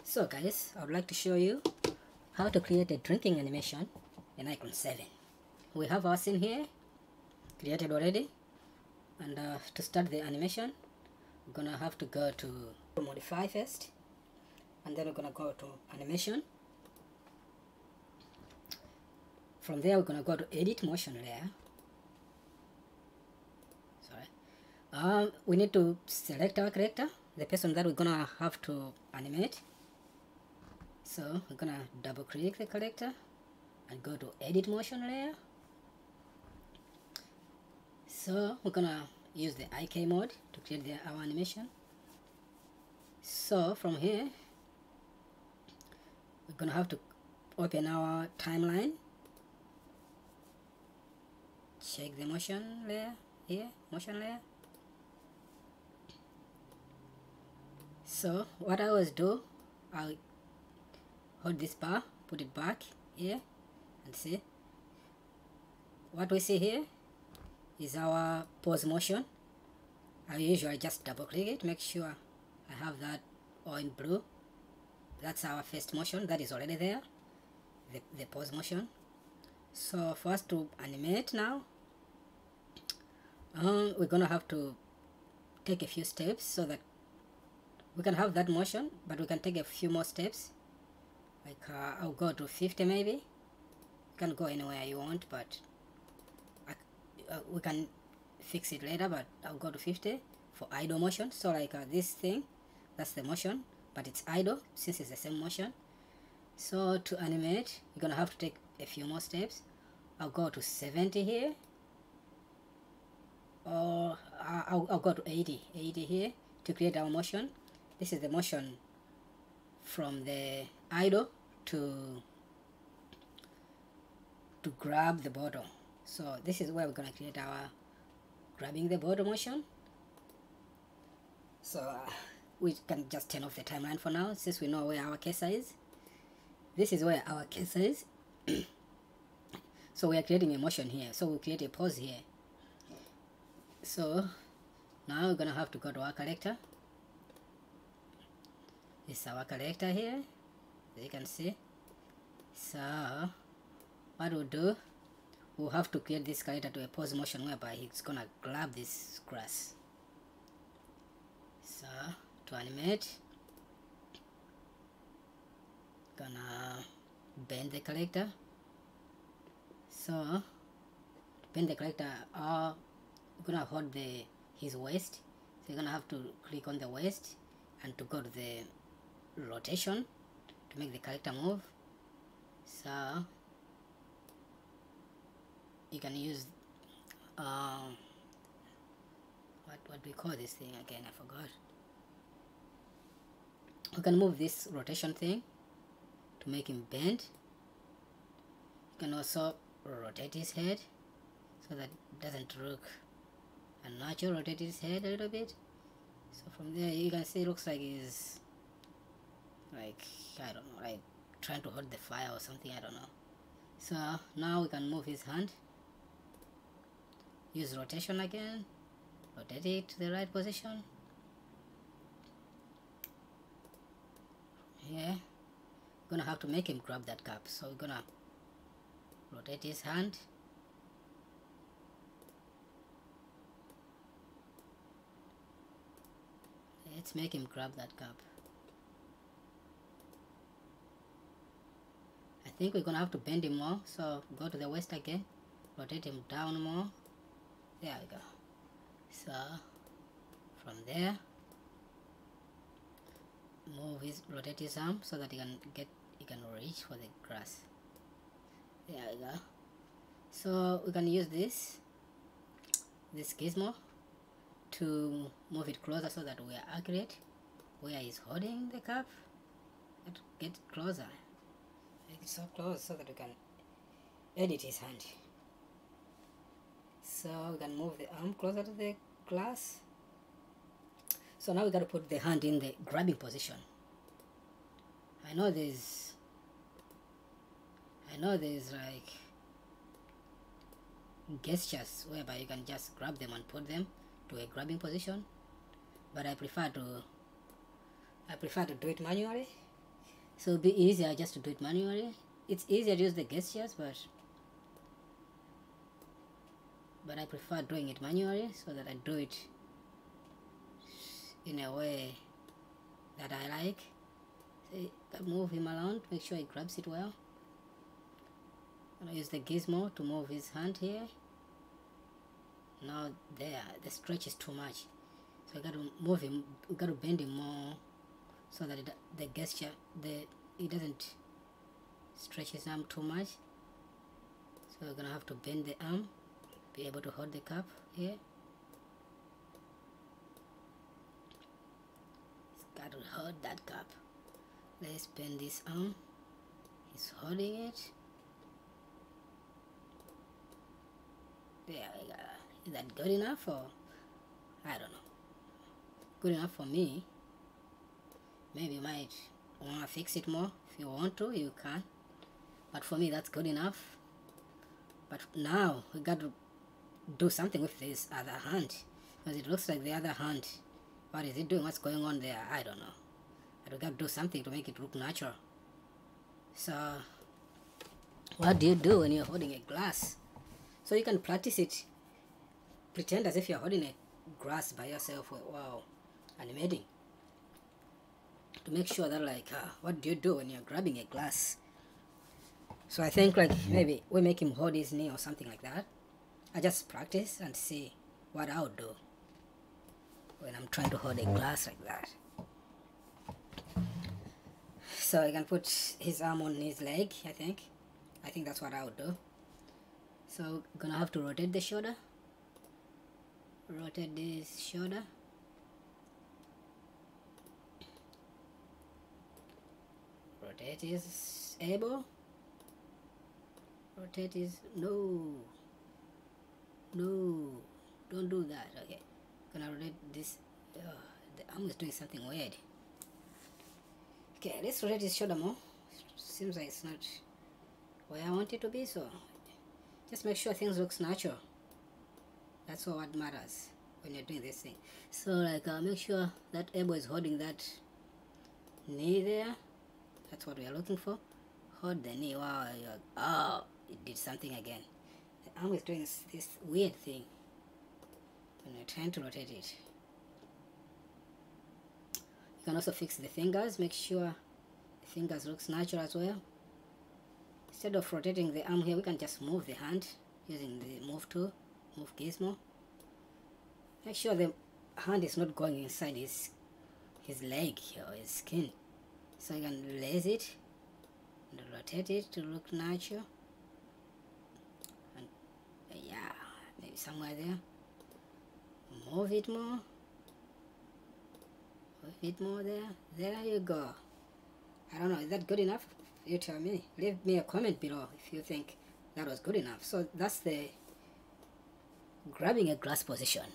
So guys, I would like to show you how to create a drinking animation in Iclone 7. We have our scene here created already, and to start the animation we're gonna have to go to modify first, and then we're gonna go to animation. From there we're gonna go to edit motion layer. We need to select our character, the person that we're gonna have to animate. So we're gonna double click the character and go to edit motion layer. So we're gonna use the IK mode to create our animation. So from here we're gonna have to open our timeline, check the motion layer here, motion layer. So what I always do, I'll hold this bar, put it back here, and see what we see here is our pause motion. I usually just double click it, make sure I have that all in blue. That's our first motion that is already there, the pause motion. So for us to animate now, we're gonna have to take a few steps so that we can have that motion, but we can take a few more steps. Like I'll go to 50 maybe. You can go anywhere you want, but we can fix it later, but I'll go to 50 for idle motion. So like this thing, that's the motion, but it's idle since it's the same motion. So to animate, you're gonna have to take a few more steps. I'll go to 70 here, or I'll go to 80 here to create our motion. This is the motion from the idle to grab the bottle. So this is where we're gonna create our grabbing the bottle motion. So we can just turn off the timeline for now, since we know where our cursor is. This is where our cursor is. So we are creating a motion here, so we'll create a pause here. So now we're gonna have to go to our character. This is our character here, as you can see. So what we'll do, we'll have to create this character to a pause motion whereby he's gonna grab this grass. So to animate, gonna bend the character. So to bend the character, we're gonna hold his waist. So you're gonna have to click on the waist and to go to the rotation to make the character move. So you can use what do we call this thing again? I forgot. We can move this rotation thing to make him bend. You can also rotate his head so that it doesn't look unnatural. Rotate his head a little bit. So from there you can see it looks like he's like, I don't know, like trying to hold the fire or something, I don't know. So now we can move his hand, use rotation again, rotate it to the right position. Yeah, we're gonna have to make him grab that cup, so we're gonna rotate his hand. Let's make him grab that cup. I think we're gonna have to bend him more, so go to the waist again, rotate him down more. There we go. So from there, rotate his arm so that he can reach for the grass. There we go. So we can use this gizmo to move it closer so that we are accurate where he's holding the cup. Get closer. Make it so close so that we can edit his hand. So we can move the arm closer to the glass. So now we got to put the hand in the grabbing position. I know there's like gestures whereby you can just grab them and put them to a grabbing position, but I prefer to do it manually. So it'll be easier just to do it manually. It's easier to use the gestures, but I prefer doing it manually so that I do it in a way that I like. See, move him around, make sure he grabs it well. I'm gonna use the gizmo to move his hand here. Now there, the stretch is too much, so I got to move him. We got to bend him more so that the gesture, it doesn't stretch his arm too much. So we're gonna have to bend the arm, be able to hold the cup here. He's got to hold that cup. Let's bend this arm. He's holding it. There we go. Is that good enough, or I don't know? Good enough for me. Maybe you might want to fix it more. If you want to, you can. But for me, that's good enough. But now we got to do something with this other hand, because it looks like the other hand. What is it doing? What's going on there? I don't know. But we got to do something to make it look natural. So what do you do when you're holding a glass? So you can practice it. Pretend as if you're holding a glass by yourself while animating. To make sure that what do you do when you're grabbing a glass? So I think maybe we make him hold his knee or something like that. I just practice and see what I'll do when I'm trying to hold a glass like that. So I can put his arm on his leg, I think that's what I would do. So gonna have to rotate the shoulder. Rotate this shoulder. Rotate his elbow. Rotate his... No, don't do that. Okay, gonna rotate this. The arm is doing something weird. Okay, let's rotate his shoulder more. Seems like it's not where I want it to be, so just make sure things looks natural. That's all what matters when you're doing this thing. So make sure that elbow is holding that knee there. That's what we are looking for. Hold the knee while you're... Oh, it did something again. The arm is doing this weird thing when you're trying to rotate it. You can also fix the fingers. Make sure the fingers looks natural as well. Instead of rotating the arm here, we can just move the hand using the move tool, move gizmo. Make sure the hand is not going inside his leg or his skin. So you can raise it and rotate it to look natural. And yeah, maybe somewhere there. Move it more. Move it more there. There you go. I don't know, is that good enough? You tell me. Leave me a comment below if you think that was good enough. So that's the grabbing a glass position.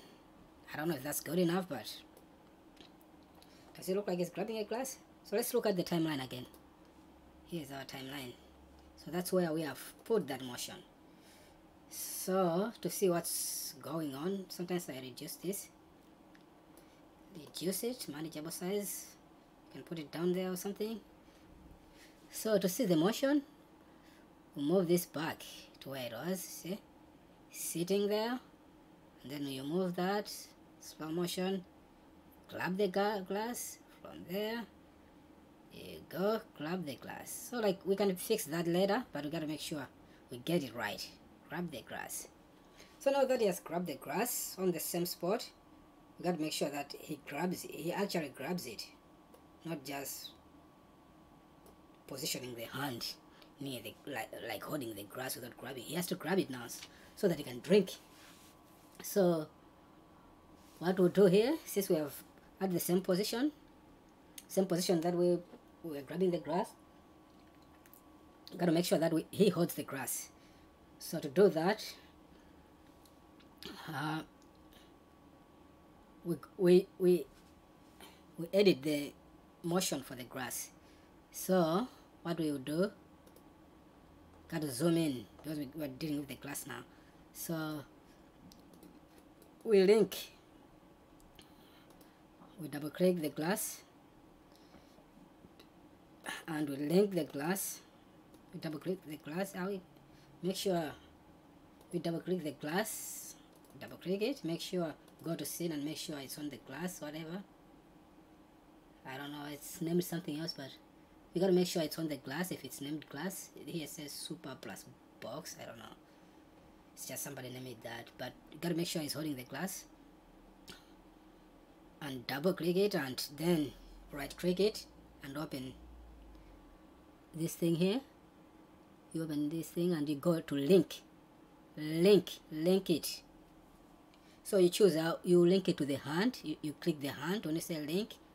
I don't know if that's good enough, but does it look like it's grabbing a glass? So let's look at the timeline again. Here's our timeline. So that's where we have put that motion. So to see what's going on, sometimes I reduce this. Reduce it, manageable size. You can put it down there or something. So to see the motion, we'll move this back to where it was, see? Sitting there. And then you move that, slow motion, grab the glass from there. There you go, grab the glass. So we can fix that later, but we gotta make sure we get it right. Grab the glass. So now that he has grabbed the glass on the same spot, we gotta make sure that he actually grabs it, not just positioning the hand near the like holding the glass without grabbing. He has to grab it now so that he can drink. So what we'll do here, since we have at the same position that we were grabbing the grass, got to make sure that he holds the grass. So to do that, we edit the motion for the grass. So what we will do, got to zoom in because we're dealing with the glass now. So we double click the glass and we link the glass. We double click the glass. Make sure we double click the glass, double click it, make sure go to scene and make sure it's on the glass, whatever. I don't know, it's named something else, but you gotta make sure it's on the glass. If it's named glass, here it says super plus box, I don't know, it's just somebody named it that, but you gotta make sure it's holding the glass, and double click it, and then right click it and open this thing here. You open this thing and you go to link it. So you choose how you link it to the hand. You click the hand. When you say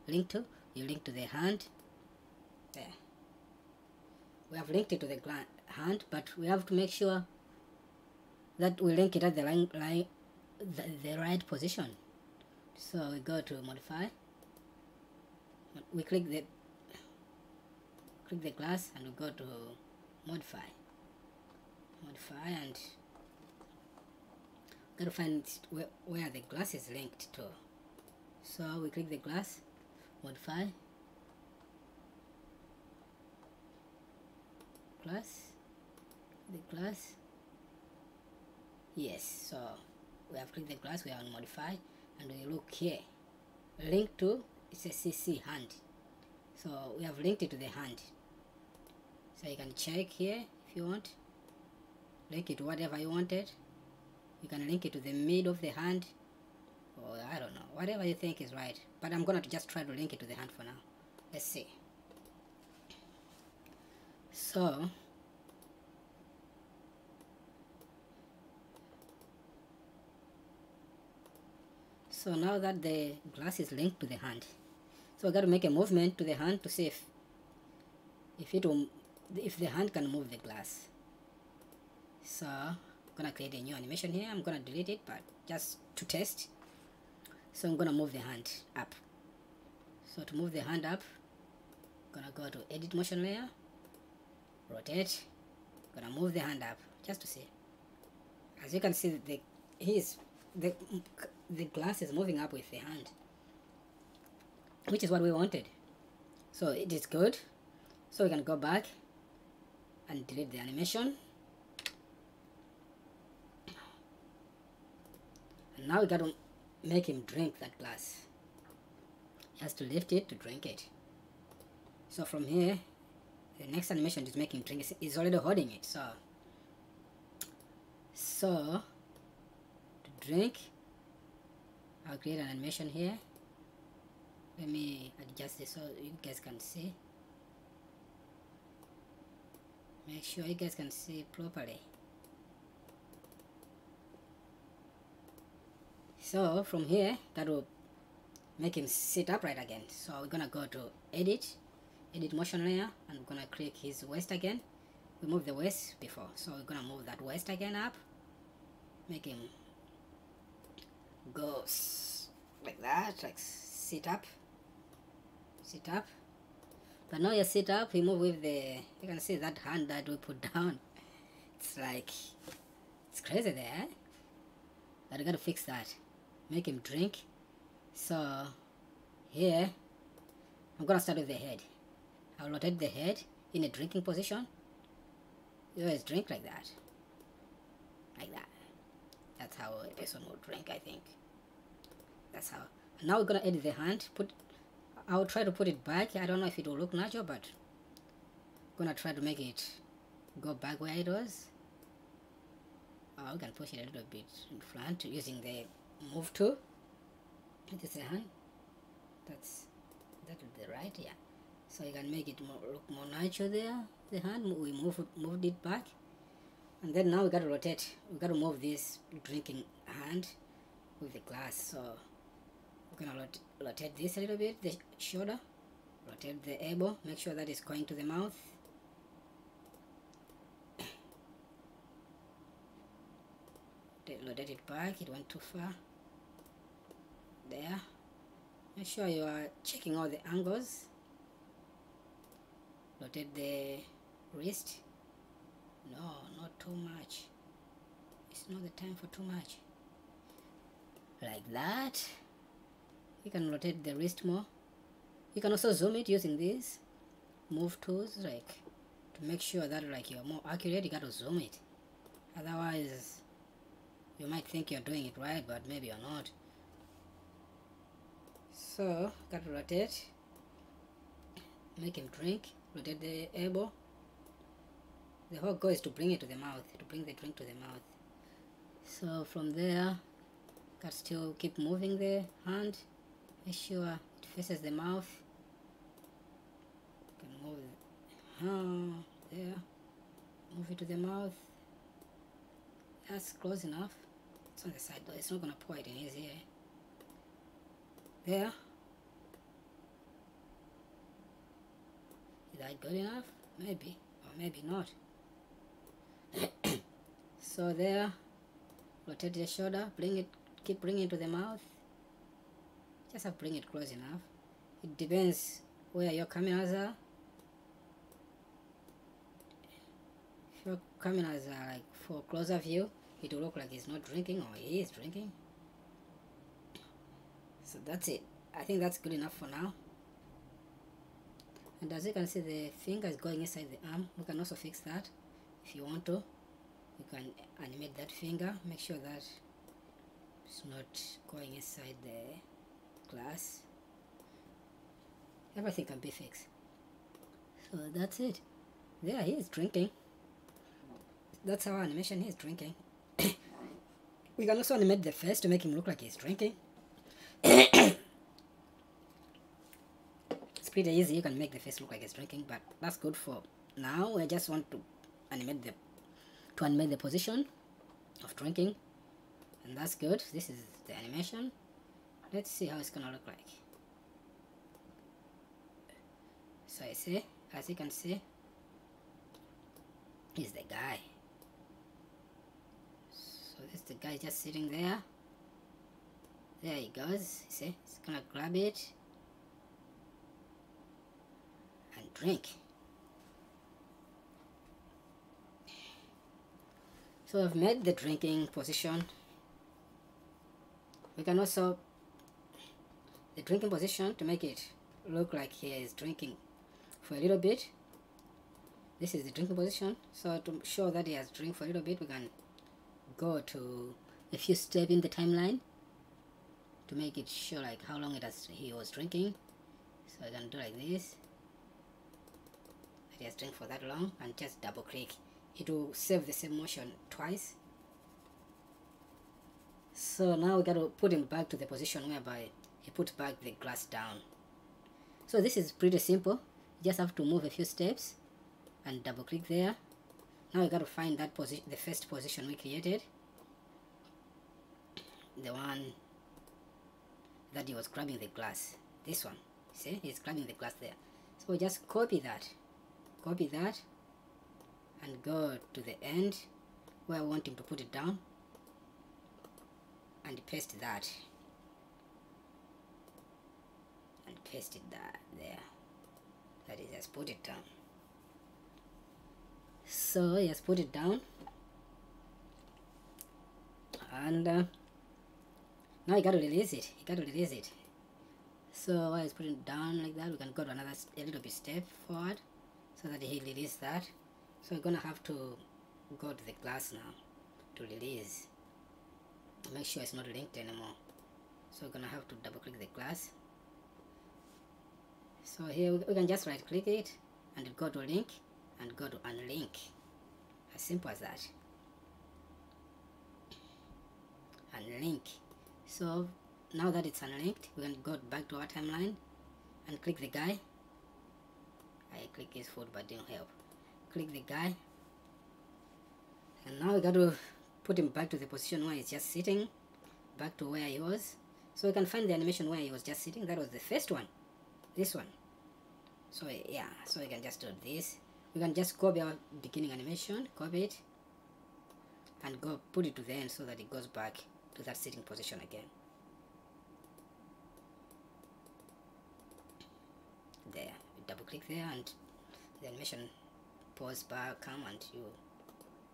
link to, you link to the hand. There, we have linked it to the hand, but we have to make sure that we link it at the the right position. So we go to modify, we click the glass and we go to modify, and gotta find where the glass is linked to. So we click the glass, modify, the glass, yes. So we have clicked the glass, we are on modify, and we look here, link to, it's a CC hand, so we have linked it to the hand. So you can check here if you want, link it to whatever you wanted. You can link it to the mid of the hand, or I don't know, whatever you think is right, but I'm gonna just try to link it to the hand for now. Let's see. So now that the glass is linked to the hand, so I got to make a movement to the hand to see if the hand can move the glass. So I'm gonna create a new animation here. I'm gonna delete it, but just to test. So I'm gonna move the hand up. So to move the hand up, I'm gonna go to edit motion layer, rotate, gonna move the hand up just to see. As you can see, the glass is moving up with the hand, which is what we wanted. So it is good. So we can go back and delete the animation. And now we got to make him drink that glass. He has to lift it to drink it. So from here, the next animation is making him drink. He's already holding it. So to drink, I'll create an animation here. Let me adjust this so you guys can see. Make sure you guys can see properly. So from here, that will make him sit upright again. So we're gonna go to edit motion layer, and we're gonna click his waist again. We moved the waist before, so we're gonna move that waist again up, make him go like that, like sit up. But now you sit up, we move with you can see that hand that we put down. It's like, it's crazy there. But I gotta fix that. Make him drink. So here, I'm gonna start with the head. I'll rotate the head in a drinking position. You always drink like that. Like that. That's how a person will drink, I think. That's how. Now we're gonna edit the hand. I'll try to put it back. I don't know if it will look natural, but I'm gonna try to make it go back where it was. We can push it a little bit in front using the move tool. It is the hand. That will be right, yeah. So you can make it look more natural there. The hand, we moved it back, and then now we got to rotate. We got to move this drinking hand with the glass. So we're gonna rotate this a little bit, the shoulder, rotate the elbow, make sure that it's going to the mouth. Rotate it back, it went too far. There. Make sure you are checking all the angles. Rotate the wrist. No, not too much. It's not the time for too much. Like that. You can rotate the wrist more. You can also zoom it using this. move tools, like to make sure that like you're more accurate, you gotta zoom it. Otherwise, you might think you're doing it right, but maybe you're not. So, gotta rotate, make him drink, rotate the elbow. The whole goal is to bring it to the mouth, to bring the drink to the mouth. So from there, gotta still keep moving the hand, make sure it faces the mouth. You can move there, move it to the mouth. That's close enough. It's on the side though, it's not gonna pour it in his ear. There. Is that good enough? Maybe, or maybe not. So there, rotate the shoulder, bring it, keep bringing it to the mouth. Just have to bring it close enough. It depends where your cameras are. If your cameras are like for closer view, it will look like he's not drinking, or he is drinking. So that's it. I think that's good enough for now. And as you can see, the finger is going inside the arm. We can also fix that if you want to. You can animate that finger, make sure that it's not going inside the glass. Everything can be fixed. So that's it. There, he is drinking. That's our animation, he is drinking. We can also animate the face to make him look like he's drinking. It's pretty easy, you can make the face look like he's drinking, but that's good for now. I just want to animate the position of drinking, and that's good. This is the animation. Let's see how it's gonna look like. So I see, as you can see, he's the guy. So this the guy just sitting there. There he goes. You see, he's gonna grab it and drink. So I've made the drinking position. We can also the drinking position to make it look like he is drinking for a little bit. This is the drinking position. So to show that he has drank for a little bit, we can go to a few steps in the timeline to make it show like how long he was drinking. So I can do like this. That he has drank for that long, and just double click. It will save the same motion twice. So now we got to put him back to the position whereby he put back the glass down. So this is pretty simple. You just have to move a few steps and double click there. Now we got to find that position, the first position we created, the one that he was grabbing the glass. This one, see, he's grabbing the glass there. So we just copy that, and go to the end where I want him to put it down, and paste that, and paste it there. That is, just put it down. So he has put it down, and now you got to release it. So while he's putting it down like that, we can go to a little bit step forward so that he release that. So we're gonna have to go to the glass now to release. Make sure it's not linked anymore. So we're gonna have to double click the glass. So here we can just right click it and go to link and go to unlink. As simple as that. Unlink. So now that it's unlinked, we can go back to our timeline and click the guy. I click his foot but didn't help. Click the guy, and now we got to put him back to the position where he's just sitting, back to where he was. So we can find the animation where he was just sitting. That was the first one, this one. So yeah, so we can just do this. We can just copy our beginning animation, copy it, and go put it to the end so that it goes back to that sitting position again. There, we double click there, and the animation pause bar come and you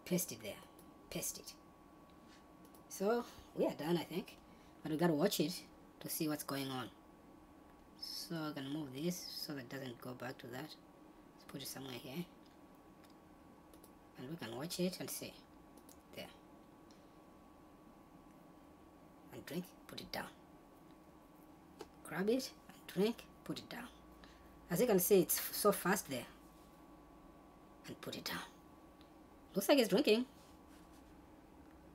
paste it there, paste it. So we are done, I think, but we gotta watch it to see what's going on. So I can move this so that it doesn't go back to that. put it somewhere here, and we can watch it and see. There. And drink, put it down. Grab it and drink, put it down. As you can see, it's so fast there. And put it down. Looks like it's drinking.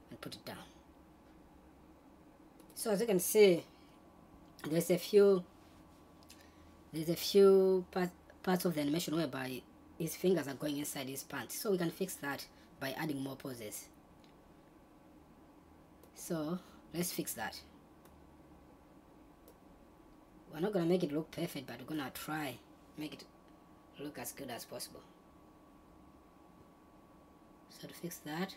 And put it down. So as you can see, there's a few parts of the animation whereby his fingers are going inside his pants. So we can fix that by adding more poses. So let's fix that. We're not gonna make it look perfect, but we're gonna try make it look as good as possible. So to fix that,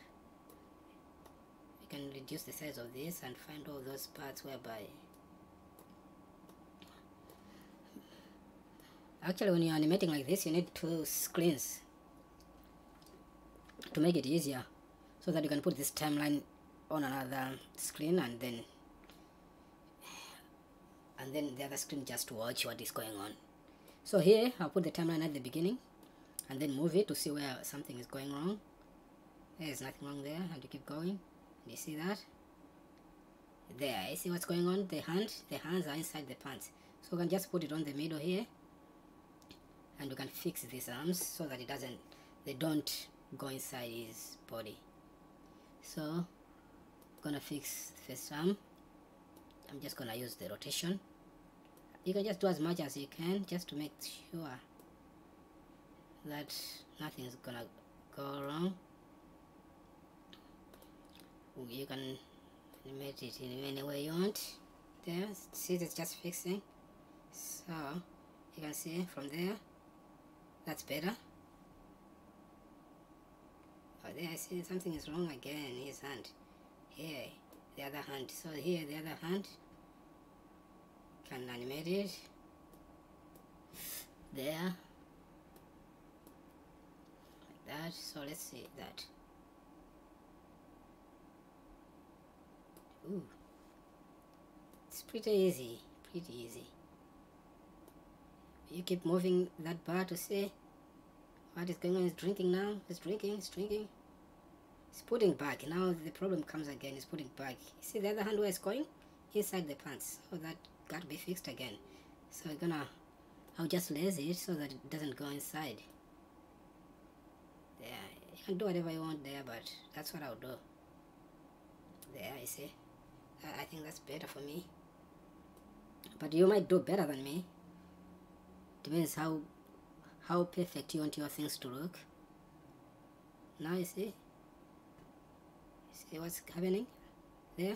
we can reduce the size of this and find all those parts whereby actually when you're animating like this, you need two screens to make it easier, so that you can put this timeline on another screen and then the other screen just to watch what is going on. So here I'll put the timeline at the beginning and then move it to see where something is going wrong. There's nothing wrong there, and you keep going. You see that? There, you see what's going on? The hands are inside the pants. So we can just put it on the middle here, and we can fix these arms so that they don't go inside his body. So I'm gonna fix the first arm. I'm just gonna use the rotation. You can just do as much as you can just to make sure that nothing is gonna go wrong. You can animate it in any way you want. There, see, it's just fixing. So you can see from there, that's better. Oh, there, I see something is wrong again. His hand here, the other hand. So here, the other hand, can animate it there like that. So let's see that. Ooh, it's pretty easy. You keep moving that bar to see what is going on. It's drinking now. It's drinking. It's putting back. Now the problem comes again. It's putting back. You see the other hand where it's going? Inside the pants. So that got to be fixed again. So I'll just lace it so that it doesn't go inside. There. You can do whatever you want there, but that's what I'll do. There, you see. I think that's better for me. But you might do better than me. Depends how perfect you want your things to look. Now you see what's happening there.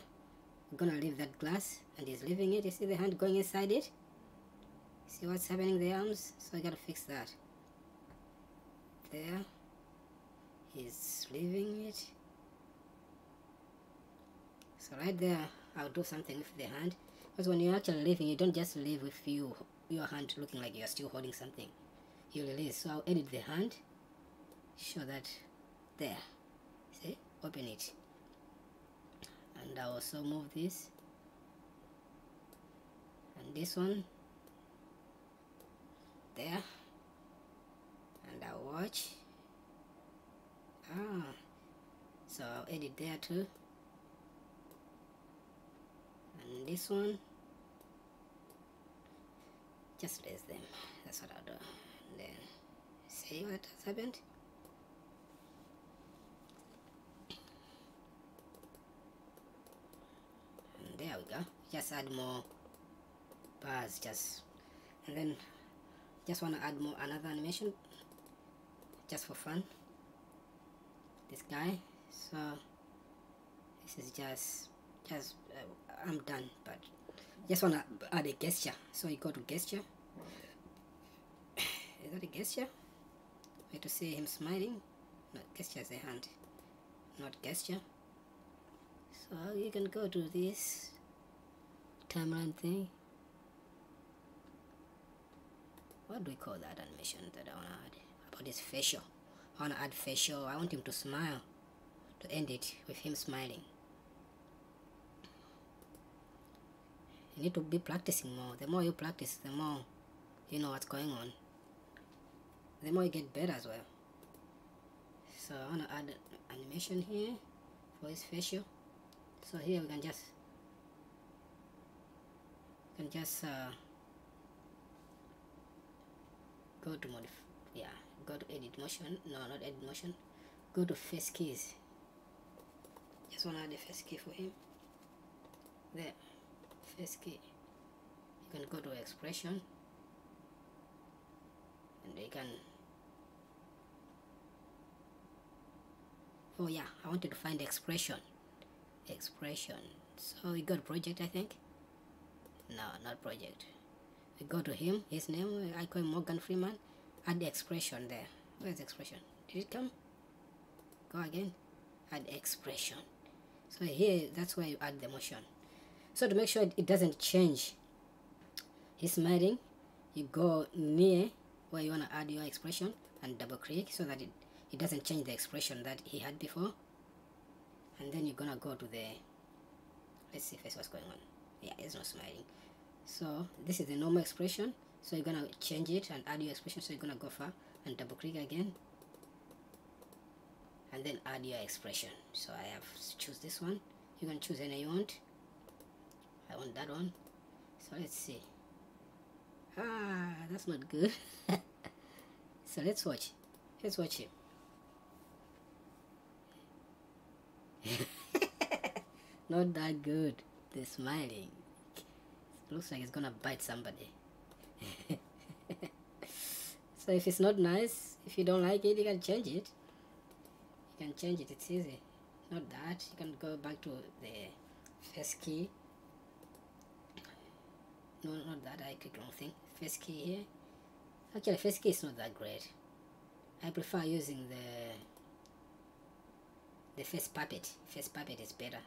I'm gonna leave that glass, and he's leaving it. You see the hand going inside it. See what's happening, the arms. So I gotta fix that. There, he's leaving it. So right there, I'll do something with the hand, because when you're actually leaving, you don't just leave with your hand looking like you're still holding something. You release. So I'll edit the hand, show that there. See, open it, and I'll also move this and this one there, and I'll watch. So I'll edit there too. And this one, just raise them. That's what I'll do. And then see what has happened. And there we go. Just add more bars, and then just want to add another animation just for fun. This guy. So this is just I'm done, but just want to add a gesture. So you go to gesture. Is that a gesture? Wait to see him smiling. No, gesture is a hand, not gesture. So you can go to this timeline thing. What do we call that animation that I want to add? About this facial. I want to add facial. I want him to smile, to end it with him smiling. You need to be practicing more. The more you practice, the more you know what's going on. the more you get better as well. So I want to add animation here for his facial. So here we can just go to go to edit motion. No, not edit motion. Go to face keys. Just want to add a face key for him. There, face key. You can go to expression, and you can. Oh yeah, I wanted to find expression. So we got project, I think. No, not project. We go to him, his name, Iclone Morgan Freeman. Add the expression there. Where's the expression? Did it come? Go again. Add expression. So here, that's where you add the motion. So to make sure it doesn't change his smiling, you go near where you want to add your expression and double click so that it doesn't change the expression that he had before. And then you're gonna go to the, let's see first what's going on. Yeah, it's not smiling. So this is the normal expression. So you're gonna change it and add your expression. So you're gonna go far and double click again, and then add your expression. So I have choose this one. You can choose any you want. I want that one. So let's see. Ah, that's not good. So let's watch. Let's watch it. Not that good. The smiling. Looks like it's gonna bite somebody. So if it's not nice, if you don't like it, you can change it. You can change it, it's easy. Not that. You can go back to the face key. No, not that. I clicked wrong thing. Face key here. Actually, face key is not that great. I prefer using the face puppet. Face puppet is better.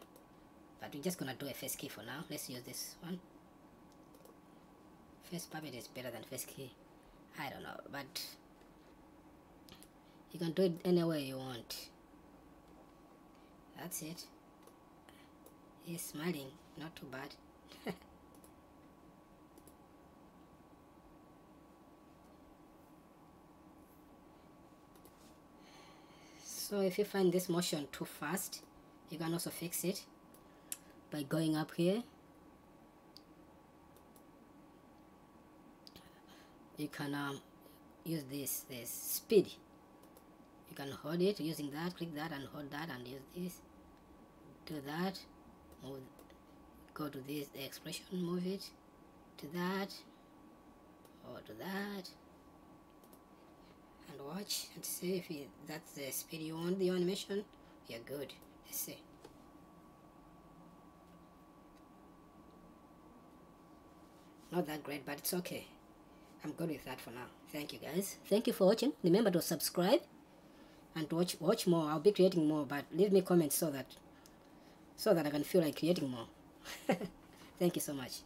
But we're just gonna do a face key for now. Let's use this one. Face puppet is better than face key. I don't know, but you can do it any way you want. That's it. He's smiling, not too bad. So if you find this motion too fast, you can also fix it by going up here. You can use this speed. You can hold it using that, click that and hold that and use this. Do that, move, go to this, the expression, move it to that or to that, and watch and see if that's the speed you want the animation. You're good. Let's see. Not that great, but it's okay. I'm good with that for now. Thank you guys. Thank you for watching. Remember to subscribe and to watch more. I'll be creating more, but leave me comments so that I can feel like creating more. Thank you so much.